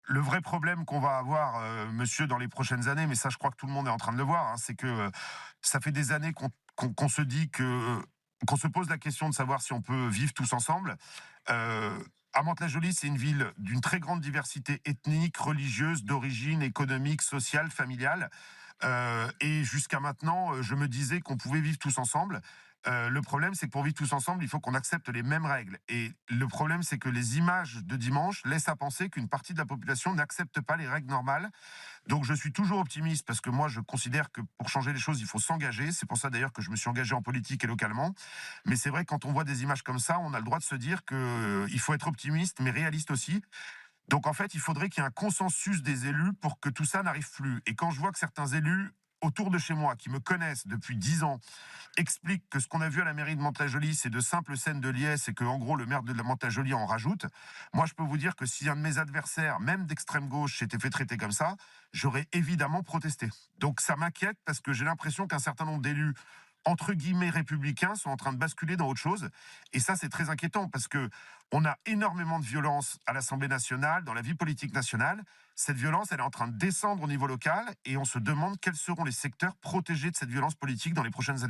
Le vrai problème qu'on va avoir, monsieur, dans les prochaines années, mais ça, je crois que tout le monde est en train de le voir, hein, c'est que, ça fait des années qu'on se dit que qu'on se pose la question de savoir si on peut vivre tous ensemble. À Mantes-la-Jolie, c'est une ville d'une très grande diversité ethnique, religieuse, d'origine, économique, sociale, familiale. Et jusqu'à maintenant, je me disais qu'on pouvait vivre tous ensemble. Le problème, c'est que pour vivre tous ensemble, il faut qu'on accepte les mêmes règles. Et le problème, c'est que les images de dimanche laissent à penser qu'une partie de la population n'accepte pas les règles normales. Donc je suis toujours optimiste parce que moi, je considère que pour changer les choses, il faut s'engager. C'est pour ça d'ailleurs que je me suis engagé en politique et localement. Mais c'est vrai, quand on voit des images comme ça, on a le droit de se dire qu'il faut être optimiste, mais réaliste aussi. Donc en fait, il faudrait qu'il y ait un consensus des élus pour que tout ça n'arrive plus. Et quand je vois que certains élus autour de chez moi, qui me connaissent depuis 10 ans, expliquent que ce qu'on a vu à la mairie de Mantes-la-Jolie, c'est de simples scènes de liesse et que, en gros, le maire de la Mantes-la-Jolie en rajoute, moi, je peux vous dire que si un de mes adversaires, même d'extrême gauche, s'était fait traiter comme ça, j'aurais évidemment protesté. Donc ça m'inquiète parce que j'ai l'impression qu'un certain nombre d'élus entre guillemets républicains sont en train de basculer dans autre chose. Et ça, c'est très inquiétant parce que on a énormément de violence à l'Assemblée nationale, dans la vie politique nationale. Cette violence, elle est en train de descendre au niveau local et on se demande quels seront les secteurs protégés de cette violence politique dans les prochaines années.